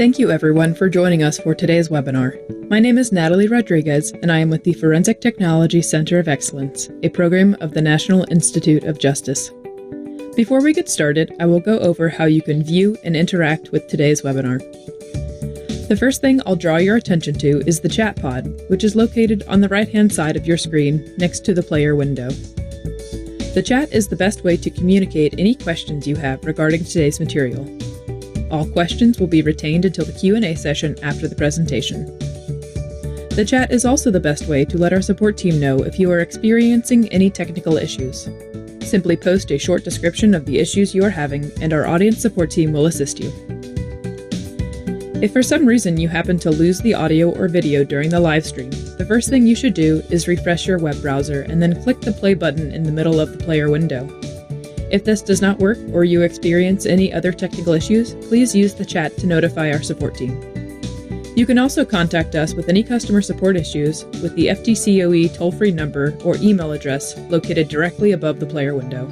Thank you everyone for joining us for today's webinar. My name is Natalie Rodriguez, and I am with the Forensic Technology Center of Excellence, a program of the National Institute of Justice. Before we get started, I will go over how you can view and interact with today's webinar. The first thing I'll draw your attention to is the chat pod, which is located on the right-hand side of your screen next to the player window. The chat is the best way to communicate any questions you have regarding today's material. All questions will be retained until the Q&A session after the presentation. The chat is also the best way to let our support team know if you are experiencing any technical issues. Simply post a short description of the issues you are having, and our audience support team will assist you. If for some reason you happen to lose the audio or video during the live stream, the first thing you should do is refresh your web browser and then click the play button in the middle of the player window. If this does not work or you experience any other technical issues, please use the chat to notify our support team. You can also contact us with any customer support issues with the FTCOE toll-free number or email address located directly above the player window.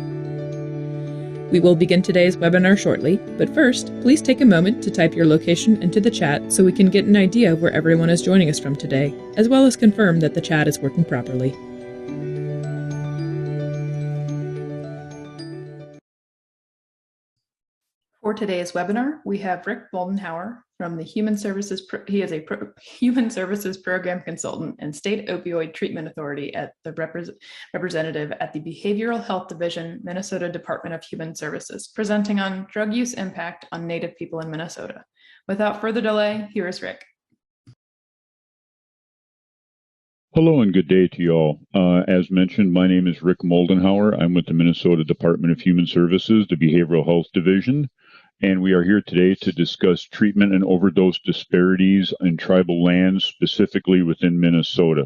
We will begin today's webinar shortly, but first, please take a moment to type your location into the chat so we can get an idea of where everyone is joining us from today, as well as confirm that the chat is working properly. For today's webinar, we have Rick Moldenhauer from the Human Services. He is a Human Services Program Consultant and State Opioid Treatment Authority at the representative at the Behavioral Health Division, Minnesota Department of Human Services, presenting on drug use impact on Native people in Minnesota. Without further delay, here is Rick. Hello and good day to you all. As mentioned, my name is Rick Moldenhauer. I'm with the Minnesota Department of Human Services, the Behavioral Health Division. And we are here today to discuss treatment and overdose disparities in tribal lands, specifically within Minnesota.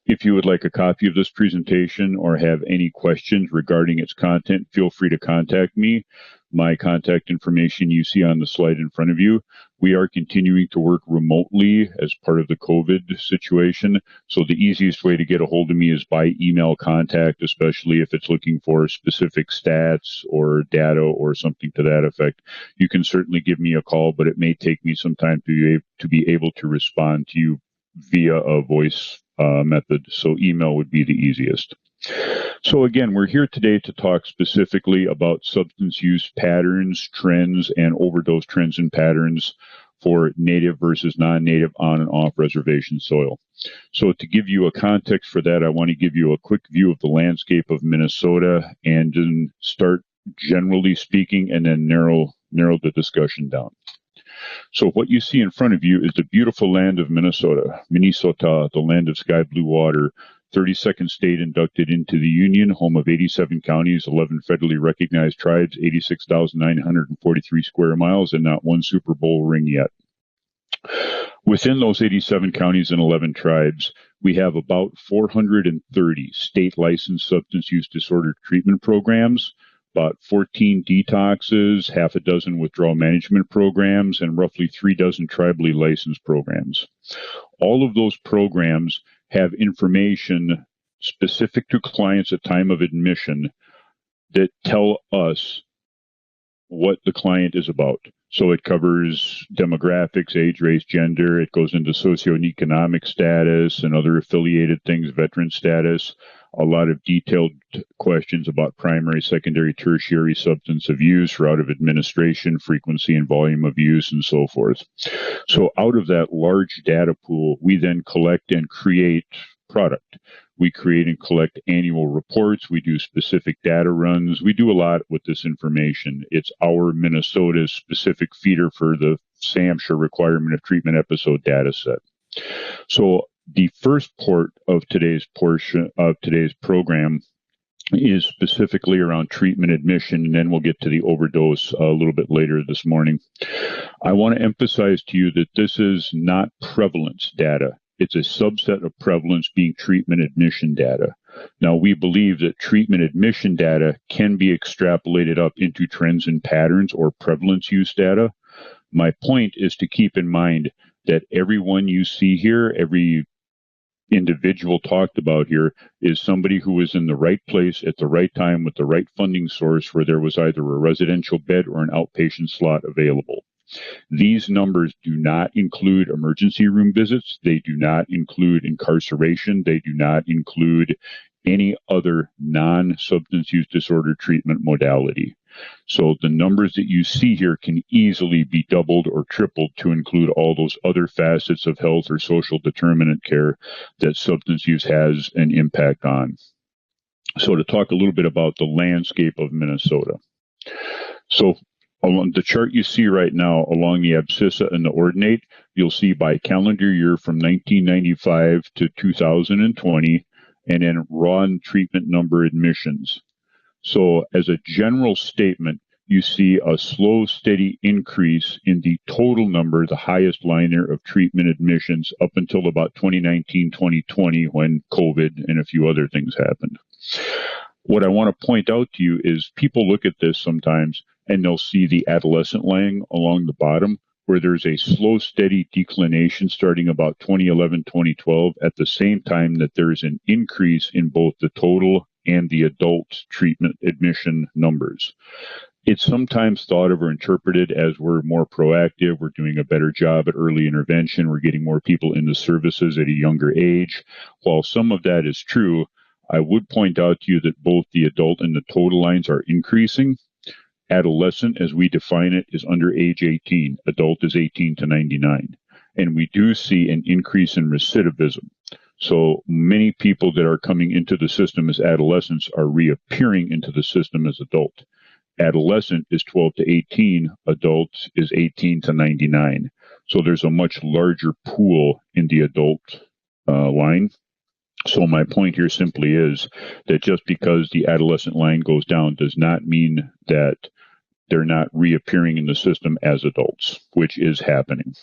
If you would like a copy of this presentation or have any questions regarding its content, feel free to contact me. My contact information you see on the slide in front of you. We are continuing to work remotely as part of the COVID situation, so the easiest way to get a hold of me is by email contact, especially if it's looking for specific stats or data or something to that effect. You can certainly give me a call, but it may take me some time to be able to respond to you via a voice method, so email would be the easiest. So again, we're here today to talk specifically about substance use patterns, trends, and overdose trends and patterns for native versus non-native on and off reservation soil. So to give you a context for that, I want to give you a quick view of the landscape of Minnesota and then start generally speaking and then narrow the discussion down. So what you see in front of you is the beautiful land of Minnesota, the land of sky blue water, 32nd state inducted into the Union, home of 87 counties, 11 federally recognized tribes, 86,943 square miles, and not one Super Bowl ring yet. Within those 87 counties and 11 tribes, we have about 430 state licensed substance use disorder treatment programs, about 14 detoxes, half a dozen withdrawal management programs, and roughly 3 dozen tribally licensed programs. All of those programs have information specific to clients at time of admission that tell us what the client is about. So it covers demographics, age, race, gender. It goes into socioeconomic status and other affiliated things, veteran status, a lot of detailed questions about primary, secondary, tertiary substance of use, route of administration, frequency and volume of use, and so forth. So out of that large data pool, we then collect and create product. We create and collect annual reports. We do specific data runs. We do a lot with this information. It's our Minnesota's specific feeder for the SAMHSA requirement of treatment episode data set. So the first part of today's program is specifically around treatment admission, and then we'll get to the overdose a little bit later this morning. I want to emphasize to you that this is not prevalence data. It's a subset of prevalence being treatment admission data. Now, we believe that treatment admission data can be extrapolated up into trends and patterns or prevalence use data. My point is to keep in mind that everyone you see here, every individual talked about here, is somebody who was in the right place at the right time with the right funding source where there was either a residential bed or an outpatient slot available. These numbers do not include emergency room visits. They do not include incarceration. They do not include any other non-substance use disorder treatment modality. So the numbers that you see here can easily be doubled or tripled to include all those other facets of health or social determinant care that substance use has an impact on. So to talk a little bit about the landscape of Minnesota. So along the chart you see right now along the abscissa and the ordinate, you'll see by calendar year from 1995 to 2020, and then raw treatment number admissions. So as a general statement, you see a slow, steady increase in the total number, the highest line there, of treatment admissions up until about 2019, 2020, when COVID and a few other things happened. What I want to point out to you is people look at this sometimes and they'll see the adolescent line along the bottom, where there's a slow, steady declination starting about 2011, 2012, at the same time that there's an increase in both the total and the adult treatment admission numbers. It's sometimes thought of or interpreted as we're more proactive, we're doing a better job at early intervention, we're getting more people into services at a younger age. While some of that is true, I would point out to you that both the adult and the total lines are increasing. Adolescent, as we define it, is under age 18. Adult is 18 to 99. And we do see an increase in recidivism. So many people that are coming into the system as adolescents are reappearing into the system as adult. Adolescent is 12 to 18. Adult is 18 to 99. So there's a much larger pool in the adult line. So my point here simply is that just because the adolescent line goes down does not mean that they're not reappearing in the system as adults, which is happening.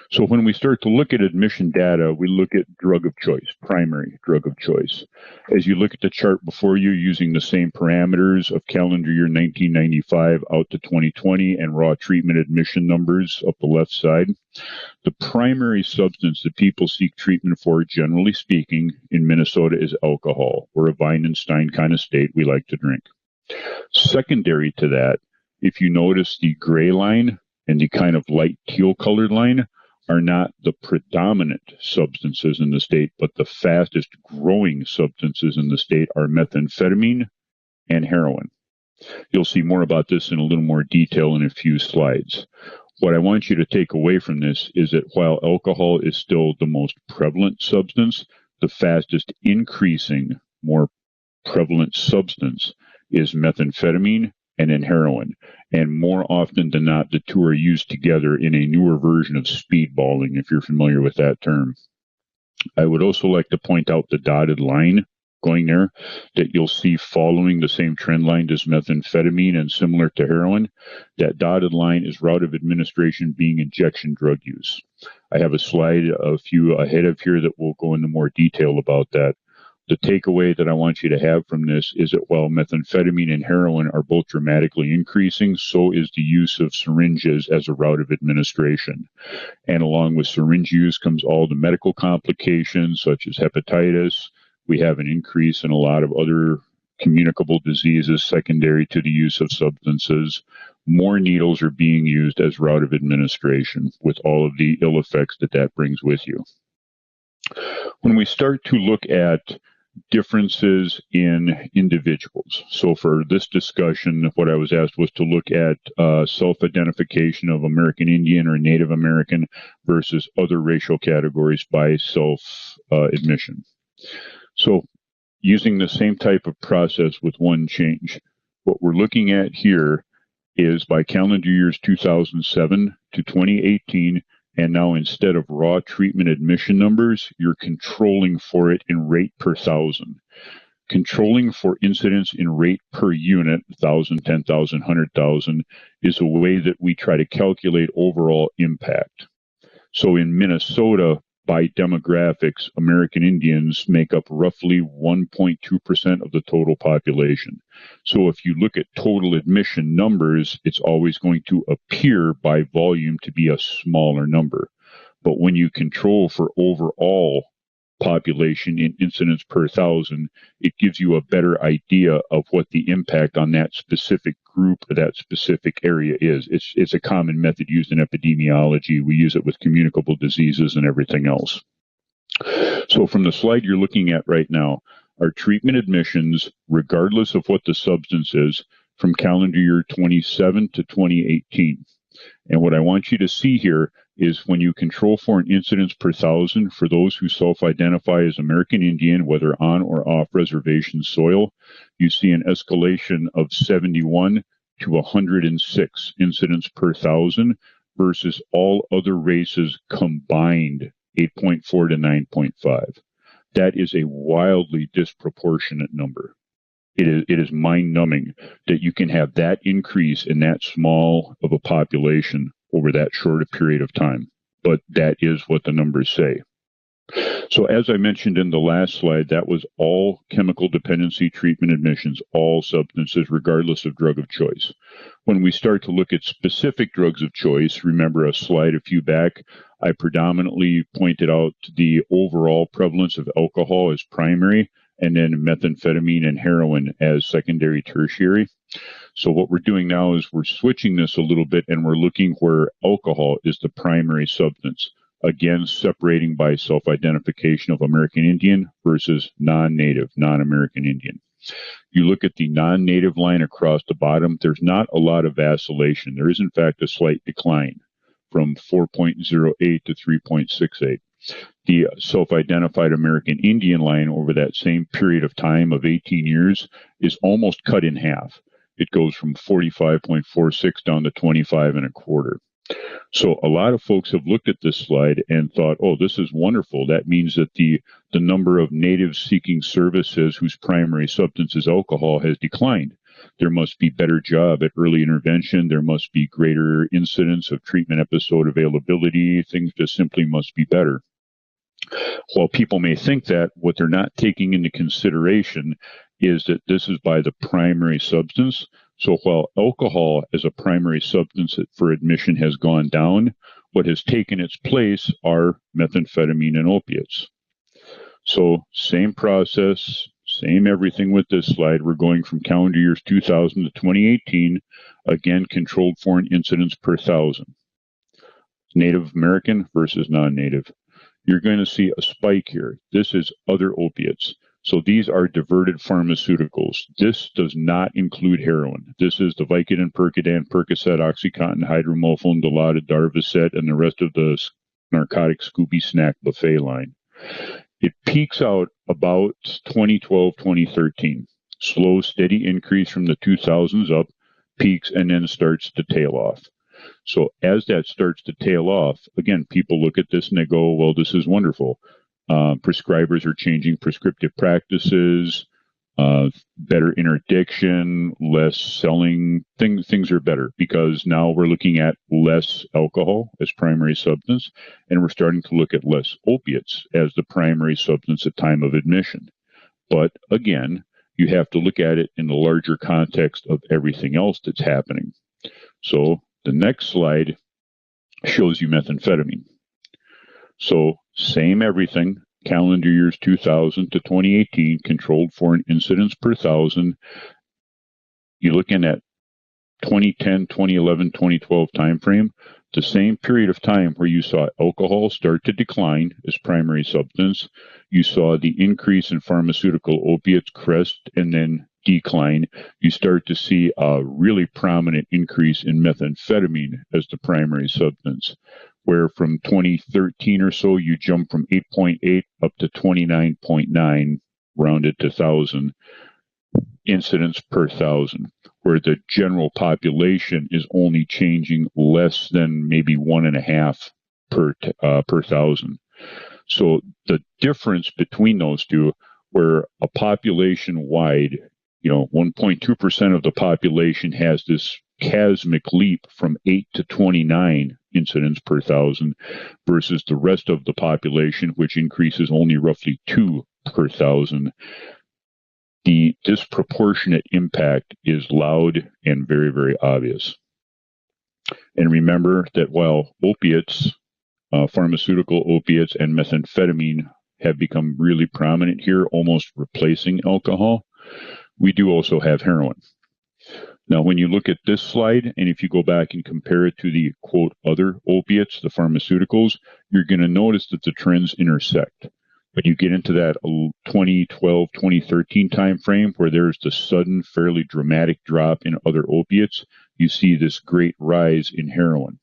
So when we start to look at admission data, we look at drug of choice, primary drug of choice. As you look at the chart before you, using the same parameters of calendar year 1995 out to 2020 and raw treatment admission numbers up the left side, the primary substance that people seek treatment for, generally speaking, in Minnesota is alcohol. We're a wine and stein kind of state. We like to drink. Secondary to that, if you notice, the gray line and the kind of light teal colored line are not the predominant substances in the state, but the fastest growing substances in the state are methamphetamine and heroin. You'll see more about this in a little more detail in a few slides. What I want you to take away from this is that while alcohol is still the most prevalent substance, the fastest increasing, more prevalent substance is methamphetamine and then heroin. And more often than not, the two are used together in a newer version of speedballing, if you're familiar with that term. I would also like to point out the dotted line going there that you'll see following the same trend line as methamphetamine and similar to heroin. That dotted line is route of administration being injection drug use. I have a slide a few ahead of here that will go into more detail about that. The takeaway that I want you to have from this is that while methamphetamine and heroin are both dramatically increasing, so is the use of syringes as a route of administration. And along with syringe use comes all the medical complications such as hepatitis. We have an increase in a lot of other communicable diseases secondary to the use of substances. More needles are being used as route of administration with all of the ill effects that that brings with you. When we start to look at differences in individuals. So for this discussion, what I was asked was to look at self-identification of American Indian or Native American versus other racial categories by self-admission. So using the same type of process with one change, what we're looking at here is by calendar years 2007 to 2018, and now instead of raw treatment admission numbers, you're controlling for it in rate per thousand. Controlling for incidence in rate per unit, 1,000, 10,000, 100,000, is a way that we try to calculate overall impact. So in Minnesota, by demographics, American Indians make up roughly 1.2% of the total population. So if you look at total admission numbers, it's always going to appear by volume to be a smaller number. But when you control for overall population in incidents per thousand, it gives you a better idea of what the impact on that specific group or that specific area is. It's a common method used in epidemiology. We use it with communicable diseases and everything else. So from the slide you're looking at right now, our treatment admissions, regardless of what the substance is, from calendar year 27 to 2018. And what I want you to see here is when you control for an incidence per thousand for those who self-identify as American Indian, whether on or off reservation soil, you see an escalation of 71 to 106 incidents per thousand versus all other races combined, 8.4 to 9.5. That is a wildly disproportionate number. It is mind-numbing that you can have that increase in that small of a population over that short a period of time. But that is what the numbers say. So as I mentioned in the last slide, that was all chemical dependency treatment admissions, all substances, regardless of drug of choice. When we start to look at specific drugs of choice, remember a slide a few back, I predominantly pointed out the overall prevalence of alcohol as primary, and then methamphetamine and heroin as secondary, tertiary. So what we're doing now is we're switching this a little bit, and we're looking where alcohol is the primary substance. Again, separating by self-identification of American Indian versus non-native, non-American Indian. You look at the non-native line across the bottom, there's not a lot of vacillation. There is, in fact, a slight decline from 4.08 to 3.68. The self-identified American Indian line over that same period of time of 18 years is almost cut in half. It goes from 45.46 down to 25 and a quarter. So a lot of folks have looked at this slide and thought, oh, this is wonderful. That means that the number of natives seeking services whose primary substance is alcohol has declined. There must be better job at early intervention. There must be greater incidence of treatment episode availability. Things just simply must be better. While people may think that, what they're not taking into consideration is that this is by the primary substance. So while alcohol as a primary substance for admission has gone down, what has taken its place are methamphetamine and opiates. So same process, same everything with this slide. We're going from calendar years 2000 to 2018, again controlled for an incidence per thousand. Native American versus non-native. You're going to see a spike here. This is other opiates. So these are diverted pharmaceuticals. This does not include heroin. This is the Vicodin, Percodan, Percocet, Oxycontin, Hydromorphone, Dilaudid, Darvocet, and the rest of the narcotic Scooby Snack buffet line. It peaks out about 2012, 2013. Slow, steady increase from the 2000s up, peaks, and then starts to tail off. So as that starts to tail off, again, people look at this and they go, well, this is wonderful. Prescribers are changing prescriptive practices, better interdiction, less selling. Things are better because now we're looking at less alcohol as primary substance, and we're starting to look at less opiates as the primary substance at time of admission. But again, you have to look at it in the larger context of everything else that's happening. So the next slide shows you methamphetamine. So same everything, calendar years 2000 to 2018, controlled for an incidence per thousand. You're looking at 2010, 2011, 2012 timeframe, the same period of time where you saw alcohol start to decline as primary substance. You saw the increase in pharmaceutical opiates crest and then decline. You start to see a really prominent increase in methamphetamine as the primary substance, where from 2013 or so, you jump from 8.8 up to 29.9, rounded to 1,000 incidents per thousand, where the general population is only changing less than maybe 1.5 per thousand. So the difference between those two, where a population-wide, 1.2% of the population has this chasmic leap from 8 to 29 incidents per thousand versus the rest of the population, which increases only roughly 2 per thousand. The disproportionate impact is loud and very, very obvious. And remember that while opiates, pharmaceutical opiates and methamphetamine have become really prominent here, almost replacing alcohol. We do also have heroin. Now, when you look at this slide, and if you go back and compare it to the, quote, other opiates, the pharmaceuticals, you're going to notice that the trends intersect. When you get into that 2012, 2013 timeframe where there's the sudden, fairly dramatic drop in other opiates, you see this great rise in heroin.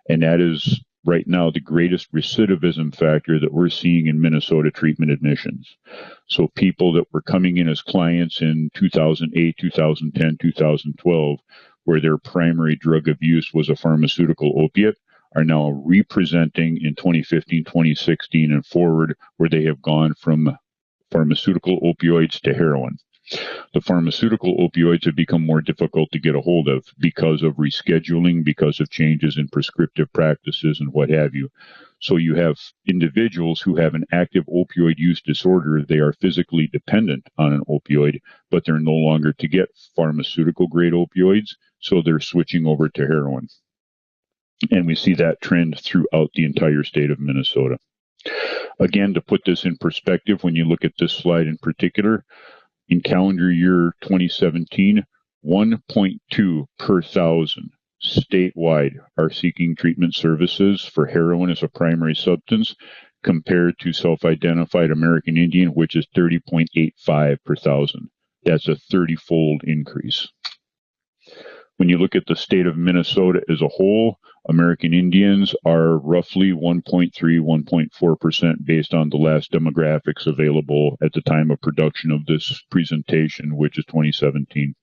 And that is right now the greatest recidivism factor that we're seeing in Minnesota treatment admissions. So people that were coming in as clients in 2008, 2010, 2012, where their primary drug of use was a pharmaceutical opiate, are now representing in 2015, 2016 and forward, where they have gone from pharmaceutical opioids to heroin. The pharmaceutical opioids have become more difficult to get a hold of because of rescheduling, because of changes in prescriptive practices and what have you. So you have individuals who have an active opioid use disorder. They are physically dependent on an opioid, but they're no longer to get pharmaceutical grade opioids, so they're switching over to heroin. And we see that trend throughout the entire state of Minnesota. Again, to put this in perspective, when you look at this slide in particular, in calendar year 2017, 1.2 per thousand statewide are seeking treatment services for heroin as a primary substance, compared to self-identified American Indian, which is 30.85 per thousand. That's a 30-fold increase. When you look at the state of Minnesota as a whole, American Indians are roughly 1.3, 1.4% based on the last demographics available at the time of production of this presentation, which is 2017.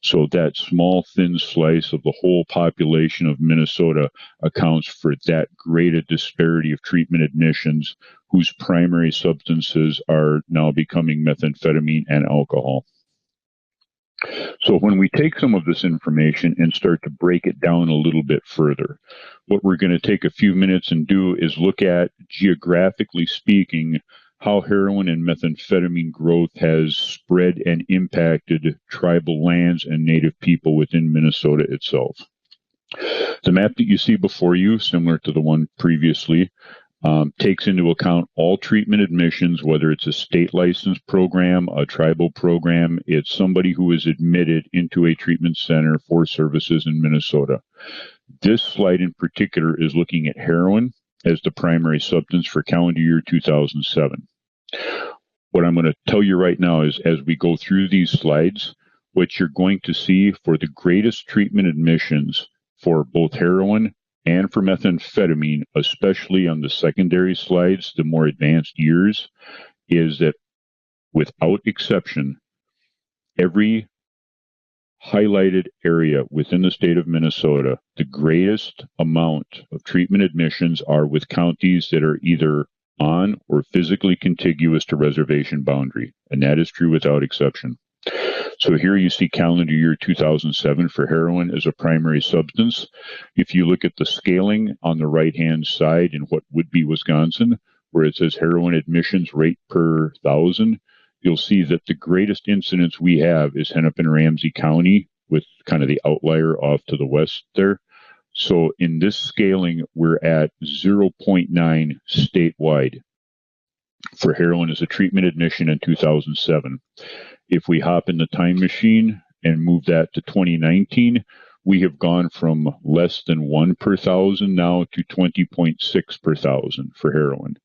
So that small, thin slice of the whole population of Minnesota accounts for that great a disparity of treatment admissions, whose primary substances are now becoming methamphetamine and alcohol. So when we take some of this information and start to break it down a little bit further, what we're going to take a few minutes and do is look at, geographically speaking, how heroin and methamphetamine growth has spread and impacted tribal lands and native people within Minnesota itself. The map that you see before you, similar to the one previously, takes into account all treatment admissions, whether it's a state license program, a tribal program, it's somebody who is admitted into a treatment center for services in Minnesota. This slide in particular is looking at heroin as the primary substance for calendar year 2007. What I'm going to tell you right now is, as we go through these slides, what you're going to see for the greatest treatment admissions for both heroin and for methamphetamine, especially on the secondary slides, the more advanced years, is that without exception, every highlighted area within the state of Minnesota, the greatest amount of treatment admissions are with counties that are either on or physically contiguous to reservation boundary, and that is true without exception. So here you see calendar year 2007 for heroin as a primary substance. If you look at the scaling on the right-hand side in what would be Wisconsin, where it says heroin admissions rate per thousand, you'll see that the greatest incidence we have is Hennepin-Ramsey County, with kind of the outlier off to the west there. So in this scaling, we're at 0.9 statewide for heroin as a treatment admission in 2007. If we hop in the time machine and move that to 2019, we have gone from less than 1 per thousand now to 20.6 per thousand for heroin.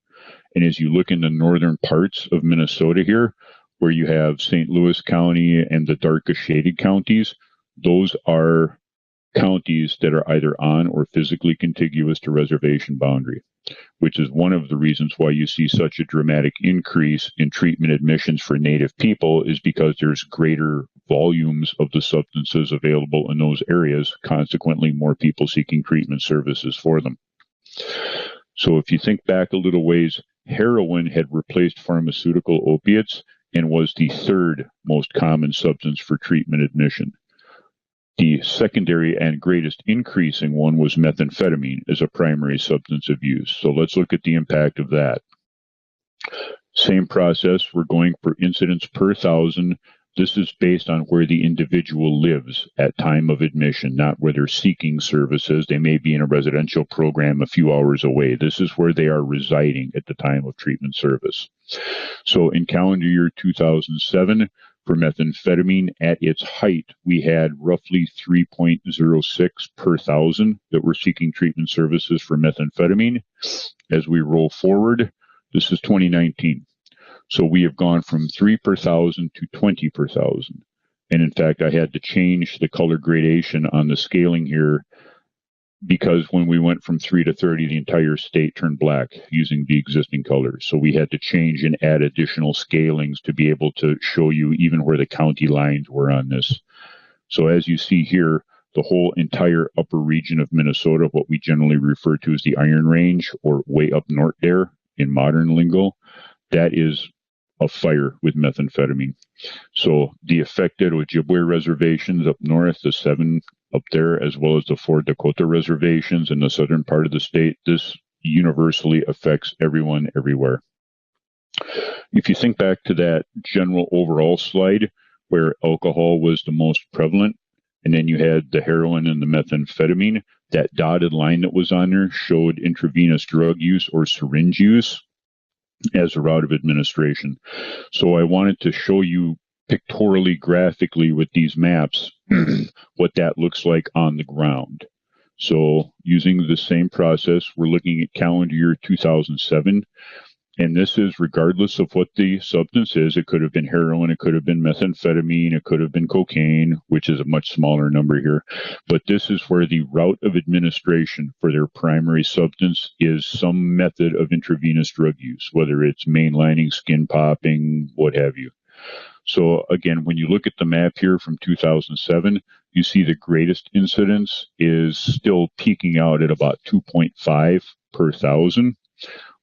And as you look in the northern parts of Minnesota here, where you have St. Louis County and the darkest shaded counties, those are counties that are either on or physically contiguous to reservation boundary, which is one of the reasons why you see such a dramatic increase in treatment admissions for Native people, is because there's greater volumes of the substances available in those areas, consequently more people seeking treatment services for them. So if you think back a little ways, heroin had replaced pharmaceutical opiates and was the third most common substance for treatment admission. The secondary and greatest increasing one was methamphetamine as a primary substance of use. So let's look at the impact of that. Same process, we're going for incidence per thousand This is based on where the individual lives at time of admission, not where they're seeking services. They may be in a residential program a few hours away. This is where they are residing at the time of treatment service. So in calendar year 2007, for methamphetamine at its height, we had roughly 3.06 per thousand that were seeking treatment services for methamphetamine. As we roll forward, this is 2019. So we have gone from 3 per thousand to 20 per thousand. And in fact, I had to change the color gradation on the scaling here because when we went from 3 to 30, the entire state turned black using the existing colors. So we had to change and add additional scalings to be able to show you even where the county lines were on this. So as you see here, the whole entire upper region of Minnesota, what we generally refer to as the Iron Range or way up north there in modern lingo, that is a fire with methamphetamine. So the affected Ojibwe reservations up north, the 7 up there, as well as the 4 Dakota reservations in the southern part of the state, this universally affects everyone everywhere. If you think back to that general overall slide where alcohol was the most prevalent, and then you had the heroin and the methamphetamine, that dotted line that was on there showed intravenous drug use or syringe use as a route of administration. So I wanted to show you pictorially, graphically with these maps, what that looks like on the ground. So using the same process, we're looking at calendar year 2007. And this is regardless of what the substance is. It could have been heroin, it could have been methamphetamine, it could have been cocaine, which is a much smaller number here. But this is where the route of administration for their primary substance is some method of intravenous drug use, whether it's mainlining, skin popping, what have you. So again, when you look at the map here from 2007, you see the greatest incidence is still peaking out at about 2.5 per thousand.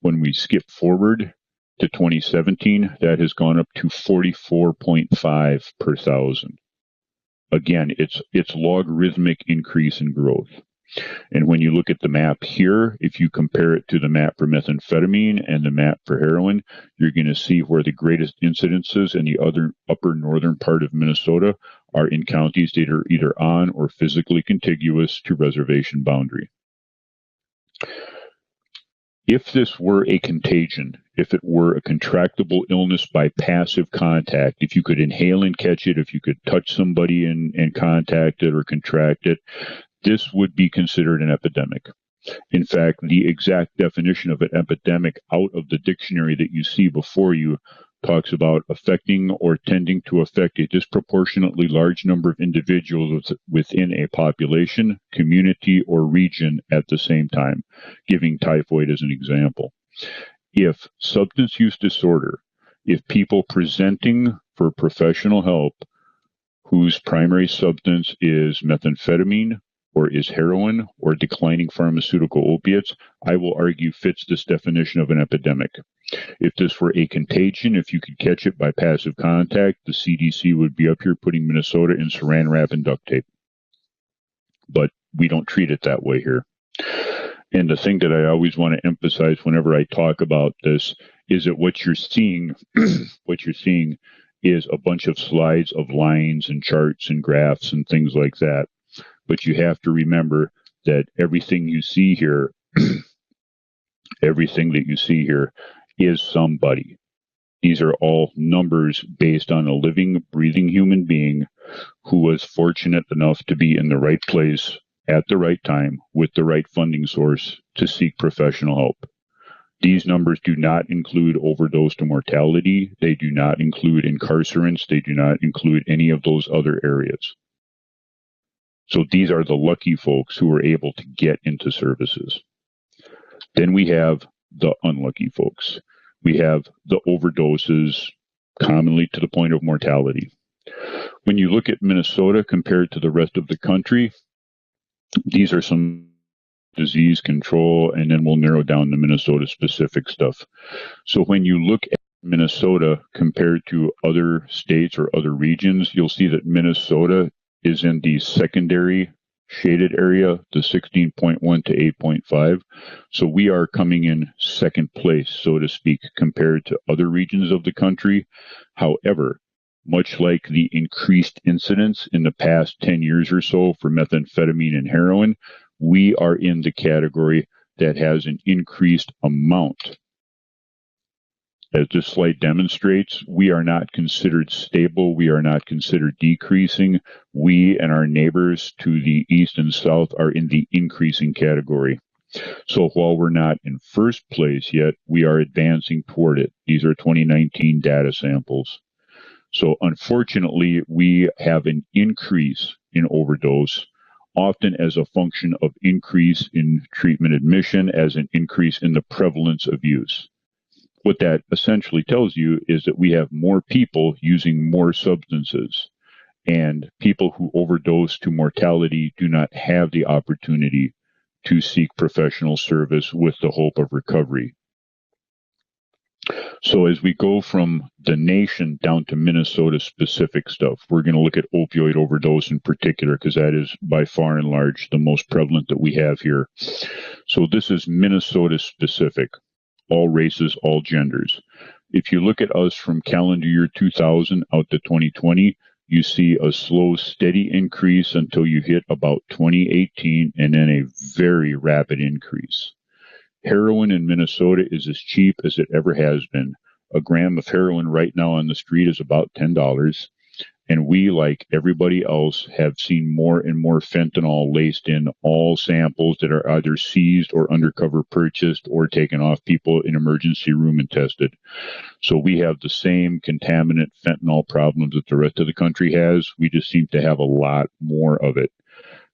When we skip forward to 2017, that has gone up to 44.5 per thousand. Again, it's logarithmic increase in growth. And when you look at the map here, if you compare it to the map for methamphetamine and the map for heroin, you're going to see where the greatest incidences in the other upper northern part of Minnesota are in counties that are either on or physically contiguous to reservation boundary. If this were a contagion, if it were a contractable illness by passive contact, if you could inhale and catch it, if you could touch somebody and contact it or contract it, this would be considered an epidemic. In fact, the exact definition of an epidemic out of the dictionary that you see before you talks about affecting or tending to affect a disproportionately large number of individuals within a population, community, or region at the same time, giving typhoid as an example. If substance use disorder, if people presenting for professional help whose primary substance is methamphetamine or is heroin or declining pharmaceutical opiates, I will argue fits this definition of an epidemic. If this were a contagion, if you could catch it by passive contact, the CDC would be up here putting Minnesota in saran wrap and duct tape. But we don't treat it that way here. And the thing that I always want to emphasize whenever I talk about this is that what you're seeing is a bunch of slides of lines and charts and graphs and things like that. But you have to remember that everything you see here, everything that you see here is somebody. These are all numbers based on a living, breathing human being who was fortunate enough to be in the right place at the right time with the right funding source to seek professional help. These numbers do not include overdose to mortality. They do not include incarcerants. They do not include any of those other areas. So these are the lucky folks who were able to get into services. Then we have the unlucky folks. We have the overdoses, commonly to the point of mortality. When you look at Minnesota compared to the rest of the country, these are some disease control, and then we'll narrow down the Minnesota specific stuff. So when you look at Minnesota compared to other states or other regions, you'll see that Minnesota is in the secondary shaded area, the 16.1 to 8.5. So we are coming in second place, so to speak, compared to other regions of the country. However, much like the increased incidence in the past 10 years or so for methamphetamine and heroin, we are in the category that has an increased amount. As this slide demonstrates, we are not considered stable. We are not considered decreasing. We and our neighbors to the east and south are in the increasing category. So while we're not in first place yet, we are advancing toward it. These are 2019 data samples. So unfortunately, we have an increase in overdose, often as a function of increase in treatment admission, as an increase in the prevalence of use. What that essentially tells you is that we have more people using more substances, and people who overdose to mortality do not have the opportunity to seek professional service with the hope of recovery. So as we go from the nation down to Minnesota specific stuff, we're going to look at opioid overdose in particular, because that is by far and large the most prevalent that we have here. So this is Minnesota specific, all races, all genders. If you look at us from calendar year 2000 out to 2020, you see a slow, steady increase until you hit about 2018, and then a very rapid increase. Heroin in Minnesota is as cheap as it ever has been. A gram of heroin right now on the street is about $10. And we, like everybody else, have seen more and more fentanyl laced in all samples that are either seized or undercover purchased or taken off people in emergency room and tested. So we have the same contaminant fentanyl problems that the rest of the country has. We just seem to have a lot more of it.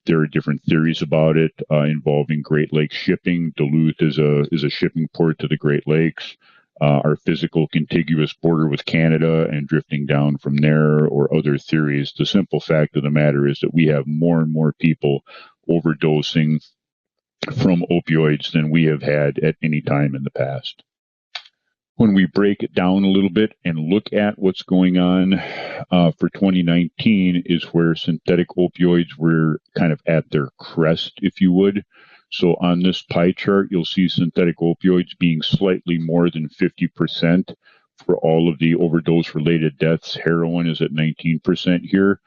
There are different theories about it involving Great Lakes shipping. Duluth is a shipping port to the Great Lakes. Our physical contiguous border with Canada and drifting down from there, or other theories. The simple fact of the matter is that we have more and more people overdosing from opioids than we have had at any time in the past. When we break it down a little bit and look at what's going on for 2019 is where synthetic opioids were kind of at their crest, if you would. So on this pie chart, you'll see synthetic opioids being slightly more than 50% for all of the overdose-related deaths. Heroin is at 19% here.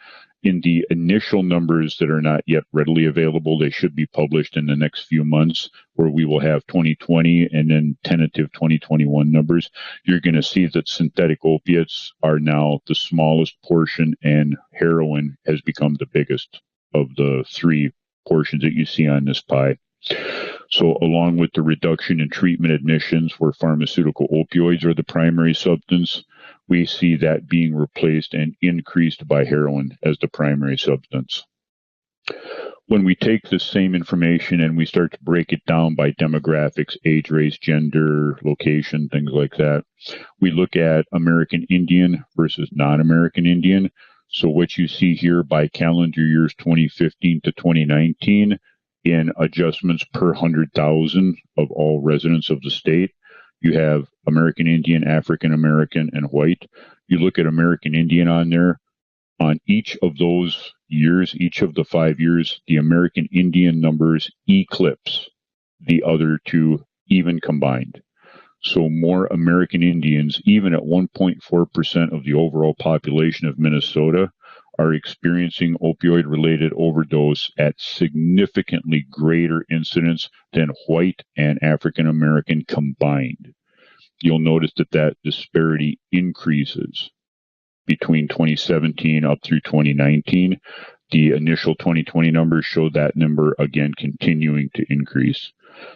In the initial numbers that are not yet readily available, they should be published in the next few months, where we will have 2020 and then tentative 2021 numbers. You're going to see that synthetic opiates are now the smallest portion, and heroin has become the biggest of the three portions that you see on this pie. So along with the reduction in treatment admissions where pharmaceutical opioids are the primary substance, we see that being replaced and increased by heroin as the primary substance. When we take the same information and we start to break it down by demographics, age, race, gender, location, things like that, we look at American Indian versus non-American Indian. So what you see here by calendar years 2015 to 2019, in adjustments per 100,000 of all residents of the state, you have American Indian, African American, and white. You look at American Indian on there, on each of those years, each of the 5 years, the American Indian numbers eclipse the other two even combined. So more American Indians, even at 1.4% of the overall population of Minnesota, are experiencing opioid-related overdose at significantly greater incidence than white and African American combined. You'll notice that that disparity increases between 2017 up through 2019. The initial 2020 numbers show that number again continuing to increase.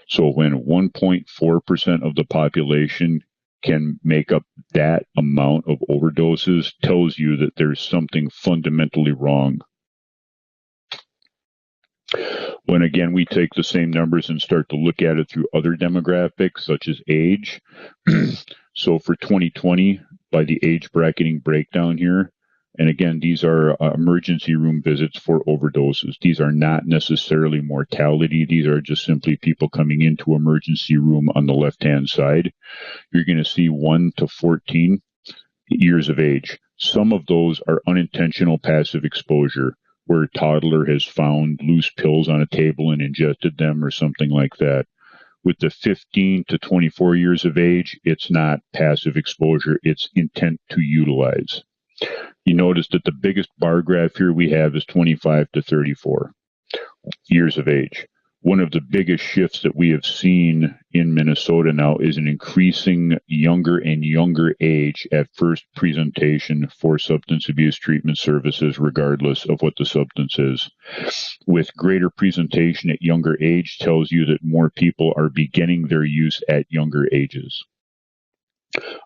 So when 1.4% of the population can make up that amount of overdoses, tells you that there's something fundamentally wrong. When again we take the same numbers and start to look at it through other demographics such as age, so for 2020, by the age bracketing breakdown here, and again, these are emergency room visits for overdoses. These are not necessarily mortality. These are just simply people coming into emergency room on the left-hand side. You're going to see 1 to 14 years of age. Some of those are unintentional passive exposure, where a toddler has found loose pills on a table and ingested them or something like that. With the 15 to 24 years of age, it's not passive exposure, it's intent to utilize. You notice that the biggest bar graph here we have is 25 to 34 years of age. One of the biggest shifts that we have seen in Minnesota now is an increasing younger and younger age at first presentation for substance abuse treatment services, regardless of what the substance is. With greater presentation at younger age tells you that more people are beginning their use at younger ages.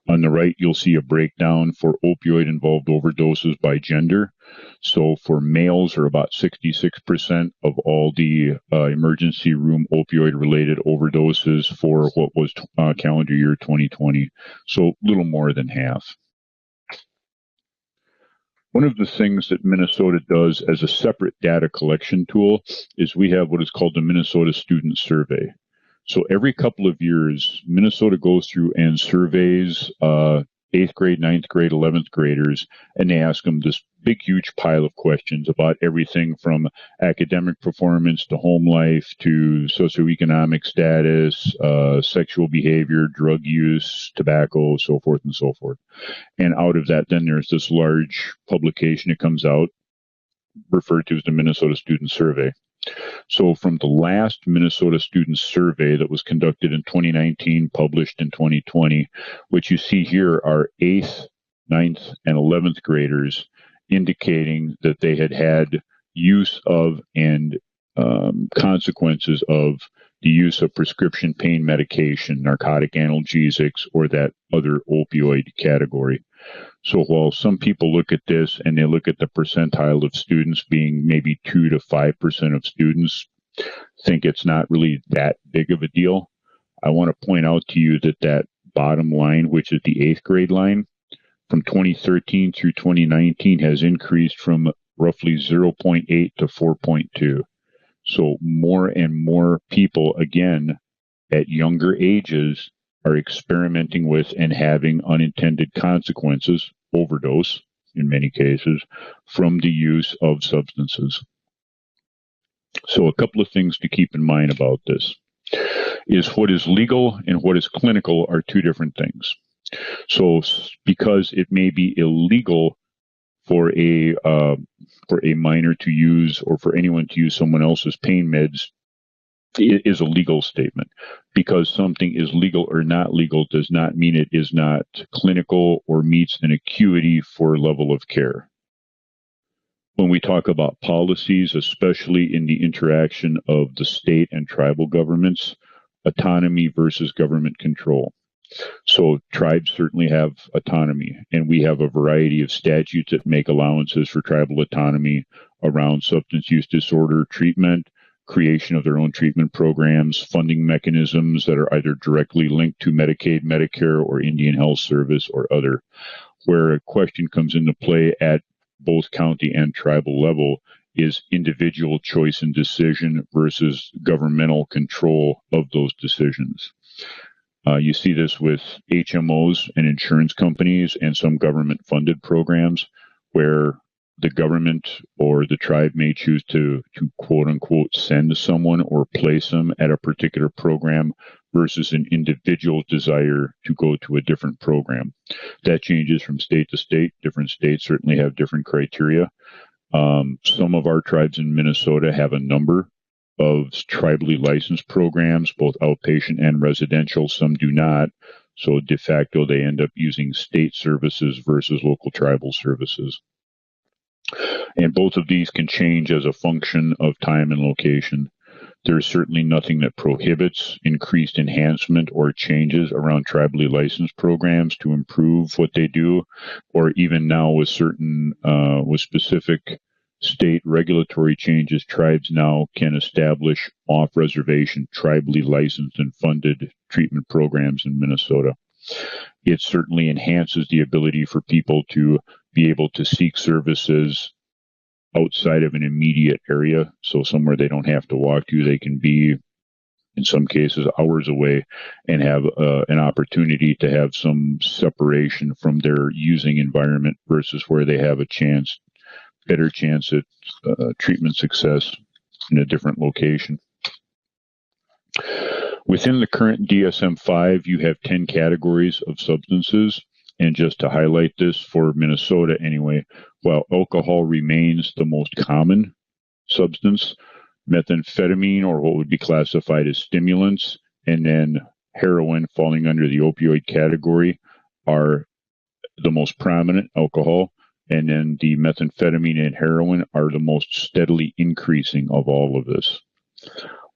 On the right, you'll see a breakdown for opioid-involved overdoses by gender. So for males are about 66% of all the emergency room opioid-related overdoses for what was calendar year 2020. So a little more than half. One of the things that Minnesota does as a separate data collection tool is we have what is called the Minnesota Student Survey. So every couple of years, Minnesota goes through and surveys 8th grade, 9th grade, 11th graders, and they ask them this big, huge pile of questions about everything from academic performance to home life to socioeconomic status, sexual behavior, drug use, tobacco, so forth and so forth. And out of that, then there's this large publication that comes out referred to as the Minnesota Student Survey. So from the last Minnesota Student Survey that was conducted in 2019, published in 2020, what you see here are 8th, 9th, and 11th graders indicating that they had had use of and consequences of the use of prescription pain medication, narcotic analgesics, or that other opioid category. So while some people look at this and they look at the percentile of students being maybe 2 to 5% of students think it's not really that big of a deal, I want to point out to you that that bottom line, which is the 8th grade line, from 2013 through 2019 has increased from roughly 0.8 to 4.2. So more and more people, again, at younger ages, are experimenting with and having unintended consequences, overdose in many cases, from the use of substances. So a couple of things to keep in mind about this is what is legal and what is clinical are two different things. So because it may be illegal for a minor to use or for anyone to use someone else's pain meds, it is a legal statement. Because something is legal or not legal does not mean it is not clinical or meets an acuity for level of care. When we talk about policies, especially in the interaction of the state and tribal governments, autonomy versus government control. So tribes certainly have autonomy, and we have a variety of statutes that make allowances for tribal autonomy around substance use disorder treatment, creation of their own treatment programs, funding mechanisms that are either directly linked to Medicaid, Medicare, or Indian Health Service or other. Where a question comes into play at both county and tribal level is individual choice and decision versus governmental control of those decisions. You see this with HMOs and insurance companies and some government-funded programs where the government or the tribe may choose to quote-unquote send someone or place them at a particular program versus an individual desire to go to a different program. That changes from state to state. Different states certainly have different criteria. Some of our tribes in Minnesota have a number of tribally licensed programs, both outpatient and residential. Some do not. So de facto, they end up using state services versus local tribal services. And both of these can change as a function of time and location. There's certainly nothing that prohibits increased enhancement or changes around tribally licensed programs to improve what they do, or even now with certain, with specific state regulatory changes, tribes now can establish off-reservation, tribally licensed and funded treatment programs in Minnesota. It certainly enhances the ability for people to be able to seek services outside of an immediate area, so somewhere they don't have to walk to. They can be, in some cases, hours away and have an opportunity to have some separation from their using environment versus where they have a better chance at treatment success in a different location. Within the current DSM-5, you have 10 categories of substances. And just to highlight this for Minnesota anyway, while alcohol remains the most common substance, methamphetamine, or what would be classified as stimulants, and then heroin, falling under the opioid category, are the most prominent, alcohol, and then the methamphetamine and heroin are the most steadily increasing of all of this.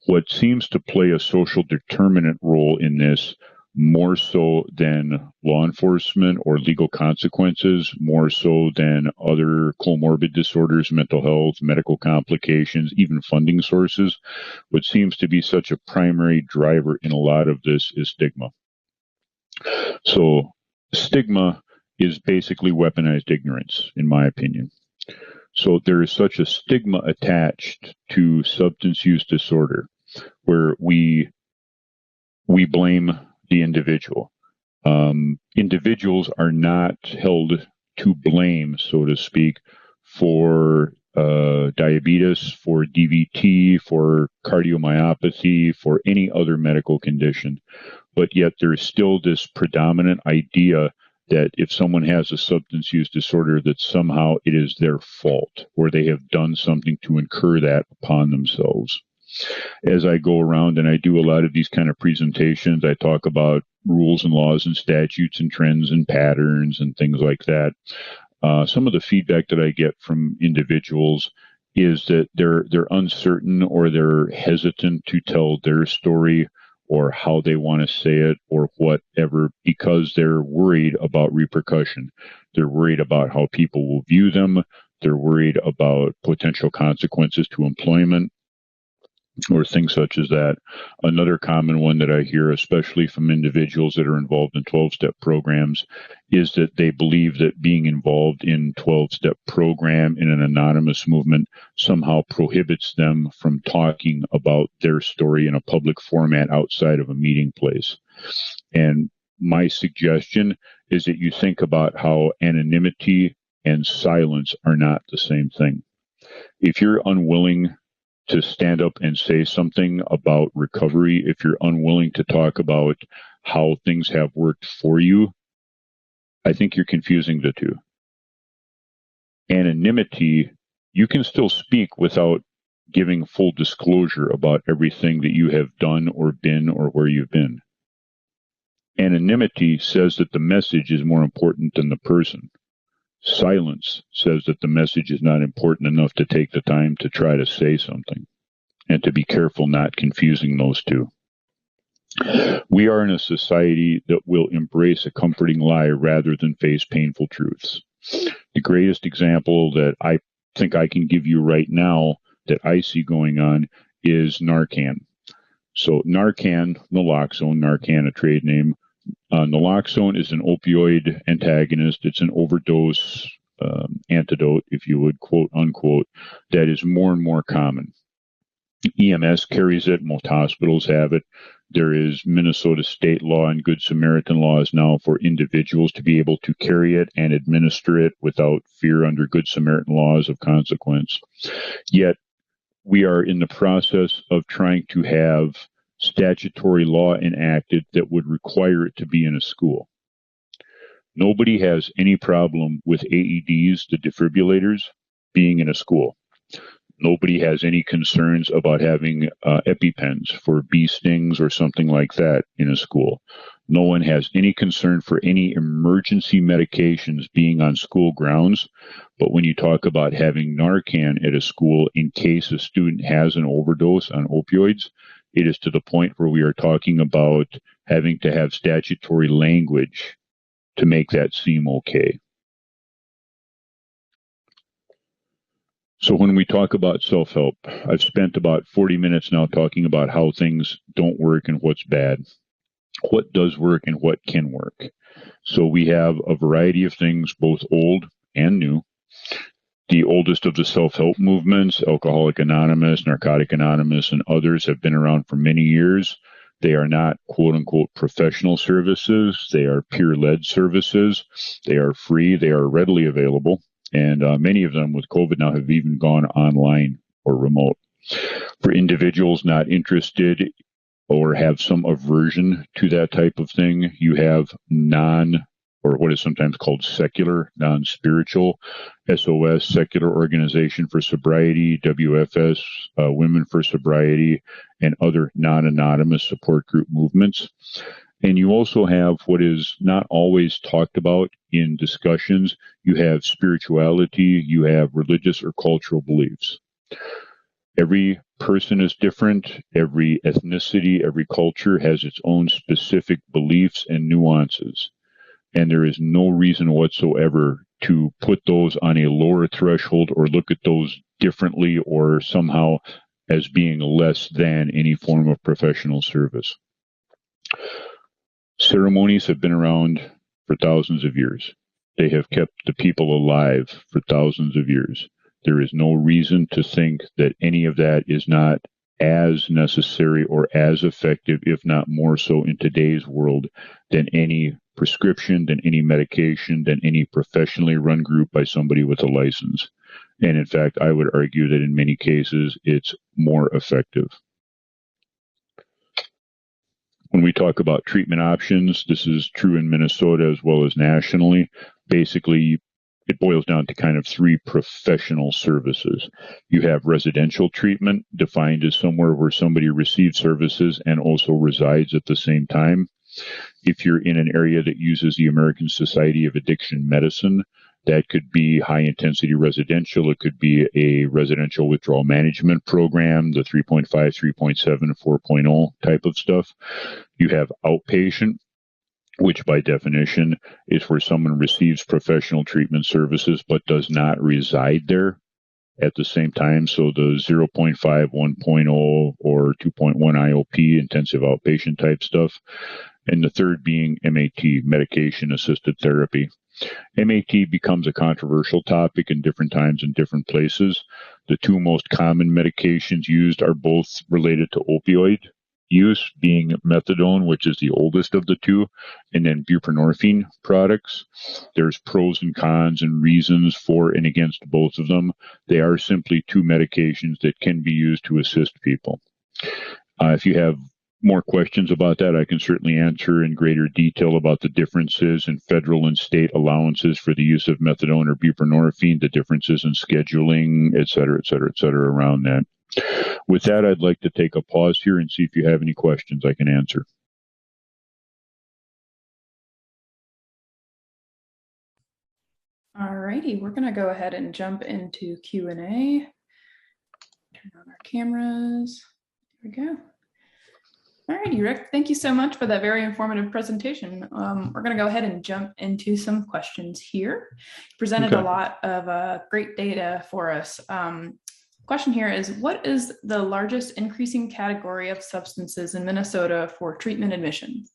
What seems to play a social determinant role in this, more so than law enforcement or legal consequences, more so than other comorbid disorders, mental health, medical complications, even funding sources, what seems to be such a primary driver in a lot of this is stigma. So stigma is basically weaponized ignorance, in my opinion. So there is such a stigma attached to substance use disorder where we blame the individual. Individuals are not held to blame, so to speak, for diabetes, for DVT, for cardiomyopathy, for any other medical condition. But yet there is still this predominant idea that if someone has a substance use disorder, that somehow it is their fault or they have done something to incur that upon themselves. As I go around and I do a lot of these kind of presentations, I talk about rules and laws and statutes and trends and patterns and things like that. Some of the feedback that I get from individuals is that they're uncertain or they're hesitant to tell their story or how they want to say it or whatever, because they're worried about repercussion. They're worried about how people will view them. They're worried about potential consequences to employment or things such as that. Another common one that I hear, especially from individuals that are involved in 12-step programs, is that they believe that being involved in 12-step program in an anonymous movement somehow prohibits them from talking about their story in a public format outside of a meeting place. And my suggestion is that you think about how anonymity and silence are not the same thing. If you're unwilling to stand up and say something about recovery, if you're unwilling to talk about how things have worked for you, I think you're confusing the two. Anonymity, you can still speak without giving full disclosure about everything that you have done or been or where you've been. Anonymity says that the message is more important than the person. Silence says that the message is not important enough to take the time to try to say something, and to be careful not confusing those two. We are in a society that will embrace a comforting lie rather than face painful truths. The greatest example that I think I can give you right now that I see going on is Narcan. So Narcan, naloxone, Narcan a trade name. Naloxone is an opioid antagonist. It's an overdose antidote, if you would, quote unquote, that is more and more common. EMS carries it. Most hospitals have it. There is Minnesota state law and Good Samaritan laws now for individuals to be able to carry it and administer it without fear under Good Samaritan laws of consequence. Yet we are in the process of trying to have statutory law enacted that would require it to be in a school. Nobody has any problem with AEDs, the defibrillators, being in a school. Nobody has any concerns about having EpiPens for bee stings or something like that in a school. No one has any concern for any emergency medications being on school grounds. But when you talk about having Narcan at a school in case a student has an overdose on opioids, it is to the point where we are talking about having to have statutory language to make that seem okay. So when we talk about self-help, I've spent about 40 minutes now talking about how things don't work and what's bad, what does work and what can work. So we have a variety of things, both old and new. The oldest of the self-help movements, Alcoholics Anonymous, Narcotics Anonymous, and others have been around for many years. They are not quote-unquote professional services. They are peer-led services. They are free. They are readily available. And many of them with COVID now have even gone online or remote. For individuals not interested or have some aversion to that type of thing, you have or what is sometimes called secular, non-spiritual, SOS, Secular Organization for Sobriety, WFS, Women for Sobriety, and other non-anonymous support group movements. And you also have what is not always talked about in discussions. You have spirituality, you have religious or cultural beliefs. Every person is different. Every ethnicity, every culture has its own specific beliefs and nuances. And there is no reason whatsoever to put those on a lower threshold or look at those differently or somehow as being less than any form of professional service. Ceremonies have been around for thousands of years. They have kept the people alive for thousands of years. There is no reason to think that any of that is not as necessary or as effective, if not more so in today's world, than any prescription, than any medication, than any professionally run group by somebody with a license. And in fact, I would argue that in many cases, it's more effective. When we talk about treatment options, this is true in Minnesota as well as nationally. Basically, it boils down to kind of three professional services. You have residential treatment, defined as somewhere where somebody receives services and also resides at the same time. If you're in an area that uses the American Society of Addiction Medicine, that could be high-intensity residential. It could be a residential withdrawal management program, the 3.5, 3.7, 4.0 type of stuff. You have outpatient, which by definition is where someone receives professional treatment services but does not reside there at the same time. So the 0.5, 1.0, or 2.1 IOP, intensive outpatient type stuff. And the third being MAT, medication-assisted therapy. MAT becomes a controversial topic in different times and different places. The two most common medications used are both related to opioid use, being methadone, which is the oldest of the two, and then buprenorphine products. There's pros and cons and reasons for and against both of them. They are simply two medications that can be used to assist people. If you have more questions about that, I can certainly answer in greater detail about the differences in federal and state allowances for the use of methadone or buprenorphine, the differences in scheduling, et cetera, around that. With that, I'd like to take a pause here and see if you have any questions I can answer. All righty, we're going to go ahead and jump into Q&A. Turn on our cameras. There we go. All righty, Rick, thank you so much for that very informative presentation. We're going to go ahead and jump into some questions here. You presented a lot of great data for us. Question here is, what is the largest increasing category of substances in Minnesota for treatment admissions?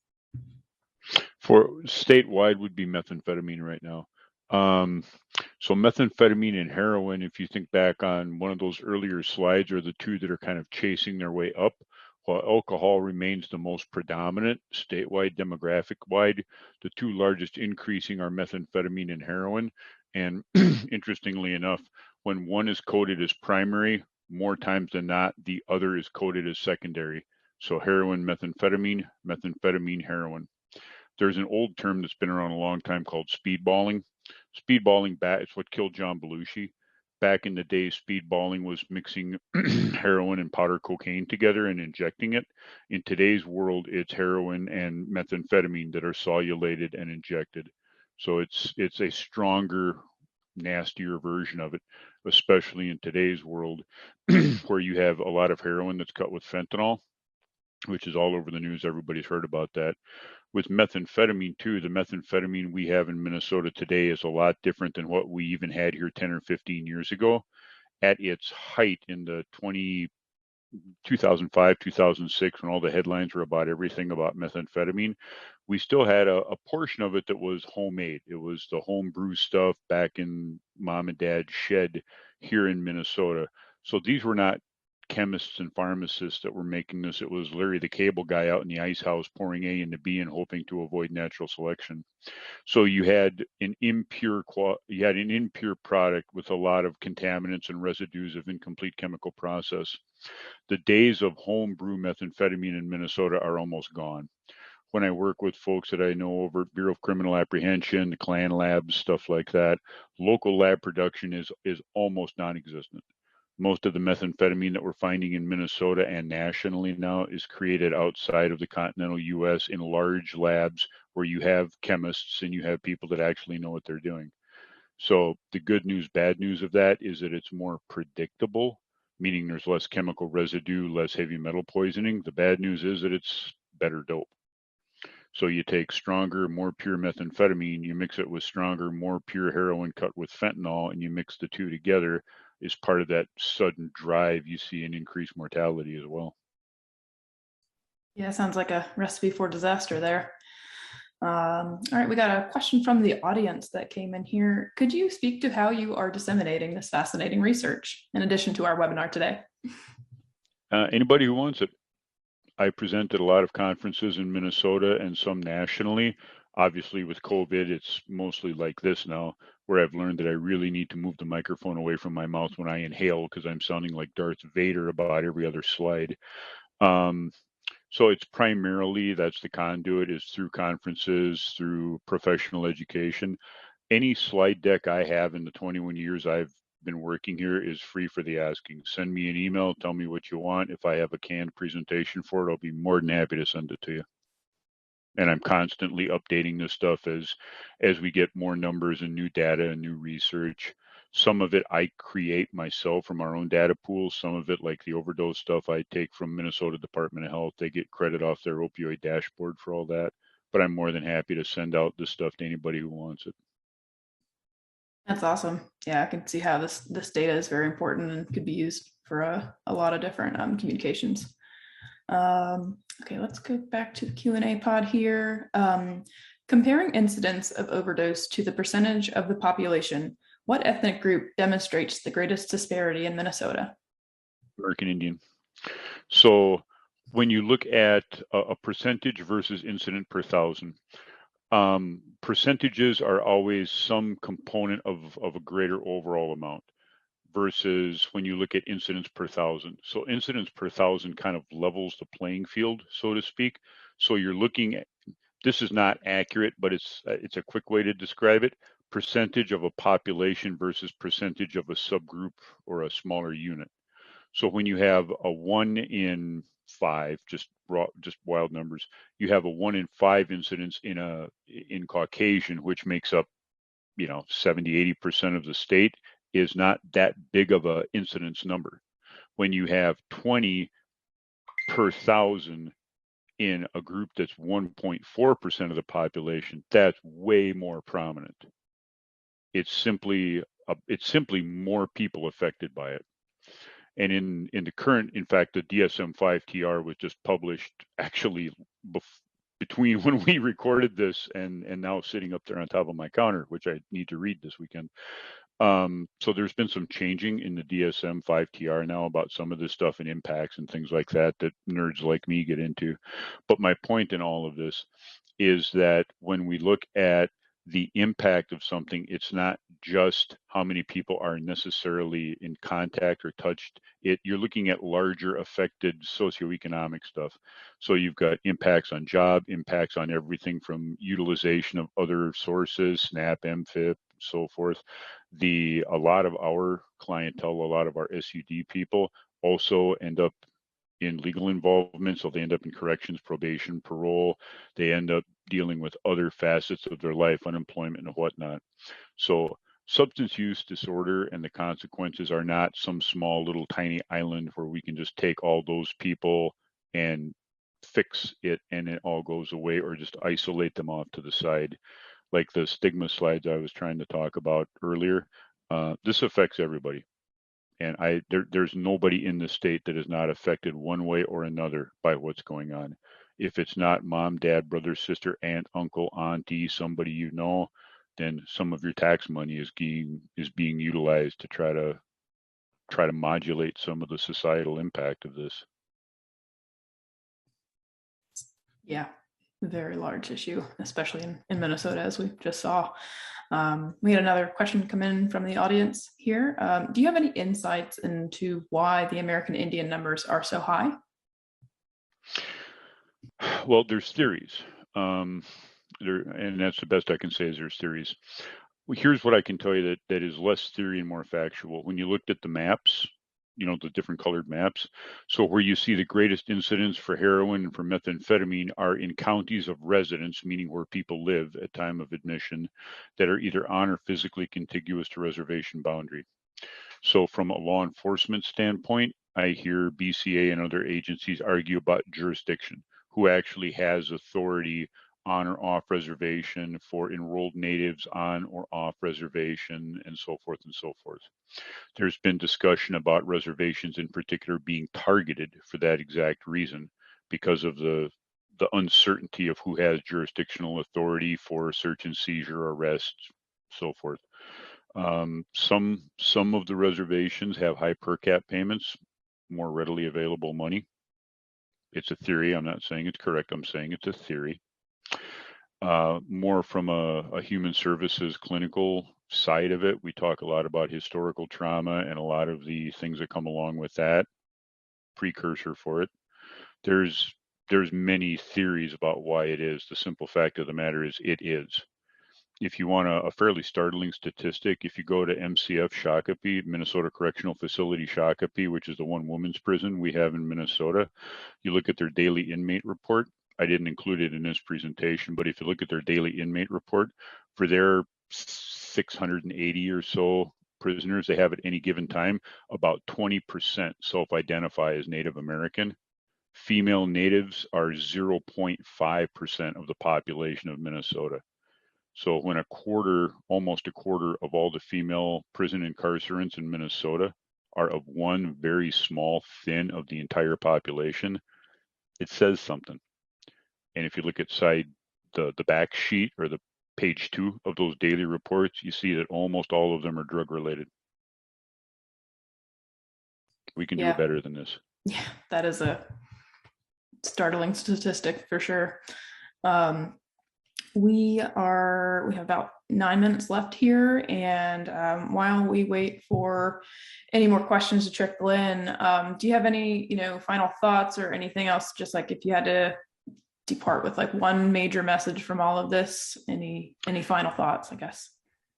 For statewide would be methamphetamine right now. So methamphetamine and heroin, if you think back on one of those earlier slides, are the two that are kind of chasing their way up. While alcohol remains the most predominant statewide, demographic-wide, the two largest increasing are methamphetamine and heroin. And interestingly enough, when one is coded as primary, more times than not, the other is coded as secondary. So heroin, methamphetamine, methamphetamine, heroin. There's an old term that's been around a long time called speedballing. Speedballing, it's what killed John Belushi. Back in the day, speedballing was mixing heroin and powder cocaine together and injecting it. In today's world, it's heroin and methamphetamine that are solulated and injected. So it's a stronger, nastier version of it, especially in today's world where you have a lot of heroin that's cut with fentanyl, which is all over the news. Everybody's heard about that. With methamphetamine too, the methamphetamine we have in Minnesota today is a lot different than what we even had here 10 or 15 years ago. At its height in the 2005, 2006, when all the headlines were about everything about methamphetamine, we still had a portion of it that was homemade. It was the homebrew stuff back in mom and dad's shed here in Minnesota. So these were not chemists and pharmacists that were making this. It was Larry the Cable Guy out in the ice house pouring A into B and hoping to avoid natural selection. So you had an impure product with a lot of contaminants and residues of incomplete chemical process. The days of home brew methamphetamine in Minnesota are almost gone. when I work with folks that I know over at Bureau of Criminal Apprehension, the Clan Labs, stuff like that, local lab production is almost non-existent. Most of the methamphetamine that we're finding in Minnesota and nationally now is created outside of the continental U.S. in large labs where you have chemists and you have people that actually know what they're doing. So the good news, bad news of that is that it's more predictable, meaning there's less chemical residue, less heavy metal poisoning. The bad news is that it's better dope. So you take stronger, more pure methamphetamine, you mix it with stronger, more pure heroin cut with fentanyl, and you mix the two together is part of that sudden drive you see in increased mortality as well. Yeah, sounds like a recipe for disaster there. All right, we got a question from the audience that came in here. Could you speak to how you are disseminating this fascinating research in addition to our webinar today? Anybody who wants it. I present at a lot of conferences in Minnesota and some nationally. Obviously, with COVID, it's mostly like this now, where I've learned that I really need to move the microphone away from my mouth when I inhale because I'm sounding like Darth Vader about every other slide. So it's primarily, that's the conduit, is through conferences, through professional education. Any slide deck I have in the 21 years I've been working here is free for the asking. Send me an email, tell me what you want. If I have a canned presentation for it, I'll be more than happy to send it to you. And I'm constantly updating this stuff as we get more numbers and new data and new research. Some of it I create myself from our own data pools. Some of it, like the overdose stuff, I take from Minnesota Department of Health. They get credit off their opioid dashboard for all that. But I'm more than happy to send out this stuff to anybody who wants it. That's awesome. Yeah, I can see how this data is very important and could be used for a lot of different communications. Okay, let's go back to the Q&A pod here. Comparing incidents of overdose to the percentage of the population, what ethnic group demonstrates the greatest disparity in Minnesota? American Indian. So when you look at a percentage versus incident per thousand, percentages are always some component of a greater overall amount versus when you look at incidents per thousand. So incidents per thousand kind of levels the playing field, so to speak. So you're looking at, this is not accurate, but it's a quick way to describe it. Percentage of a population versus percentage of a subgroup or a smaller unit. So when you have a 1 in 5, just wild numbers, you have a 1 in 5 incidents in Caucasian, which makes up, 70-80% of the state, is not that big of a incidence number. When you have 20 per thousand in a group that's 1.4% of the population, that's way more prominent. It's simply more people affected by it. And in the current, in fact, the DSM-5 TR was just published actually between when we recorded this and now sitting up there on top of my counter, which I need to read this weekend. So there's been some changing in the DSM-5 TR now about some of this stuff and impacts and things like that nerds like me get into. But my point in all of this is that when we look at the impact of something, it's not just how many people are necessarily in contact or touched. You're looking at larger affected socioeconomic stuff. So you've got impacts on job, impacts on everything from utilization of other sources, SNAP, MFIP, so forth. A lot of our clientele, a lot of our SUD people also end up in legal involvement. So they end up in corrections, probation, parole. They end up dealing with other facets of their life, unemployment and whatnot. So substance use disorder and the consequences are not some small little tiny island where we can just take all those people and fix it and it all goes away, or just isolate them off to the side. Like the stigma slides I was trying to talk about earlier, this affects everybody. And there's nobody in the state that is not affected one way or another by what's going on. If it's not mom, dad, brother, sister, aunt, uncle, auntie, somebody you know, then some of your tax money is being utilized to try to modulate some of the societal impact of this. Yeah, very large issue, especially in Minnesota, as we just saw. We had another question come in from the audience here. Do you have any insights into why the American Indian numbers are so high? Well, there's theories. And that's the best I can say is there's theories. Well, here's what I can tell you that is less theory and more factual. When you looked at the maps, the different colored maps, so where you see the greatest incidence for heroin and for methamphetamine are in counties of residence, meaning where people live at time of admission, that are either on or physically contiguous to reservation boundary. So from a law enforcement standpoint, I hear BCA and other agencies argue about jurisdiction, who actually has authority on or off reservation for enrolled natives on or off reservation, and so forth and so forth. There's been discussion about reservations in particular being targeted for that exact reason, because of the uncertainty of who has jurisdictional authority for search and seizure, arrest, so forth. Some of the reservations have high per cap payments, more readily available money. It's a theory. I'm not saying it's correct. I'm saying it's a theory. More from a human services clinical side of it, we talk a lot about historical trauma and a lot of the things that come along with that, precursor for it. There's many theories about why it is. The simple fact of the matter is it is. If you want a fairly startling statistic, if you go to MCF Shakopee, Minnesota Correctional Facility Shakopee, which is the one women's prison we have in Minnesota, you look at their daily inmate report. I didn't include it in this presentation, but if you look at their daily inmate report, for their 680 or so prisoners they have at any given time, about 20% self-identify as Native American. Female natives are 0.5% of the population of Minnesota. So when almost a quarter of all the female prison incarcerants in Minnesota are of one very small thin of the entire population, it says something. And if you look at the back sheet or the page 2 of those daily reports, you see that almost all of them are drug related. We can do better than this. Yeah, that is a startling statistic for sure. We have about 9 minutes left here, and while we wait for any more questions to trickle in, do you have any final thoughts or anything else, just like if you had to depart with like one major message from all of this, any final thoughts, I guess?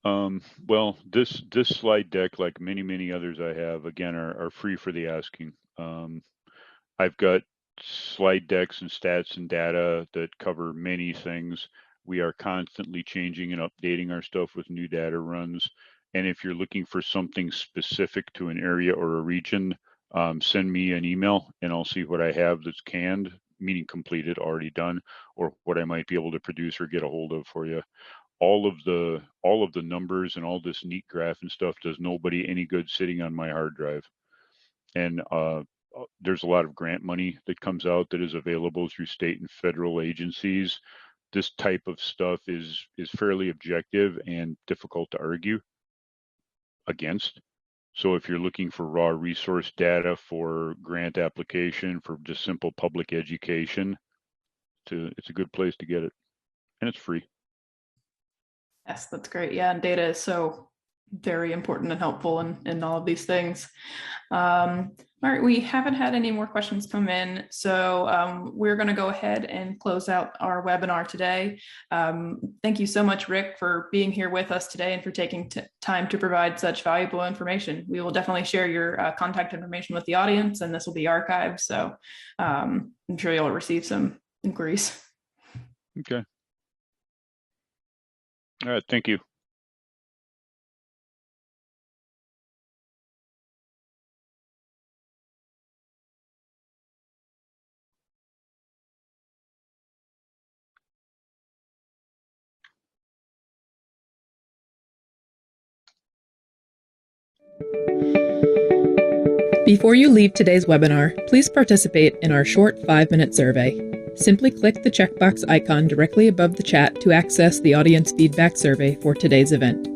Well, this slide deck, like many others I have, again, are free for the asking. I've got slide decks and stats and data that cover many things. We are constantly changing and updating our stuff with new data runs. And if you're looking for something specific to an area or a region, send me an email and I'll see what I have that's canned, meaning completed, already done, or what I might be able to produce or get a hold of for you. All of the numbers and all this neat graph and stuff does nobody any good sitting on my hard drive. And there's a lot of grant money that comes out that is available through state and federal agencies. This type of stuff is fairly objective and difficult to argue against. So if you're looking for raw resource data for grant application, for just simple public education, it's a good place to get it. And it's free. Yes, that's great. Yeah, and data is so very important and helpful in all of these things. All right, we haven't had any more questions come in, so we're going to go ahead and close out our webinar today. Thank you so much, Rick, for being here with us today and for taking time to provide such valuable information. We will definitely share your contact information with the audience, and this will be archived, so I'm sure you'll receive some inquiries. Okay. All right, thank you. Before you leave today's webinar, please participate in our short 5-minute survey. Simply click the checkbox icon directly above the chat to access the audience feedback survey for today's event.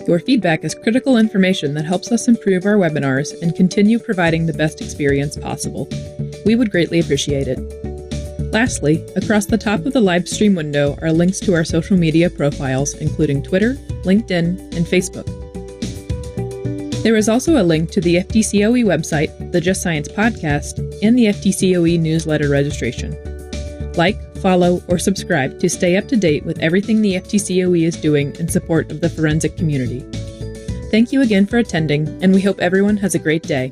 Your feedback is critical information that helps us improve our webinars and continue providing the best experience possible. We would greatly appreciate it. Lastly, across the top of the live stream window are links to our social media profiles, including Twitter, LinkedIn, and Facebook. There is also a link to the FDCOE website, the Just Science podcast, and the FDCOE newsletter registration. Like, follow, or subscribe to stay up to date with everything the FTCOE is doing in support of the forensic community. Thank you again for attending, and we hope everyone has a great day.